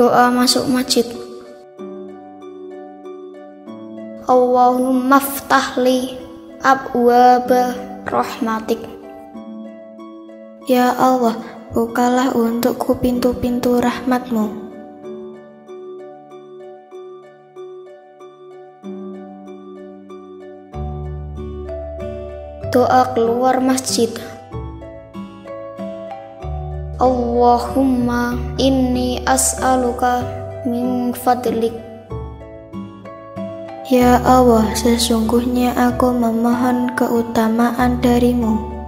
Doa masuk masjid. Allahumma ftahli abwaba rahmatik. Ya Allah, bukalah untukku pintu-pintu rahmat-Mu. Doa keluar masjid. Allahumma inni as'aluka min fadlik. Ya Allah, sesungguhnya aku memohon keutamaan dari-Mu.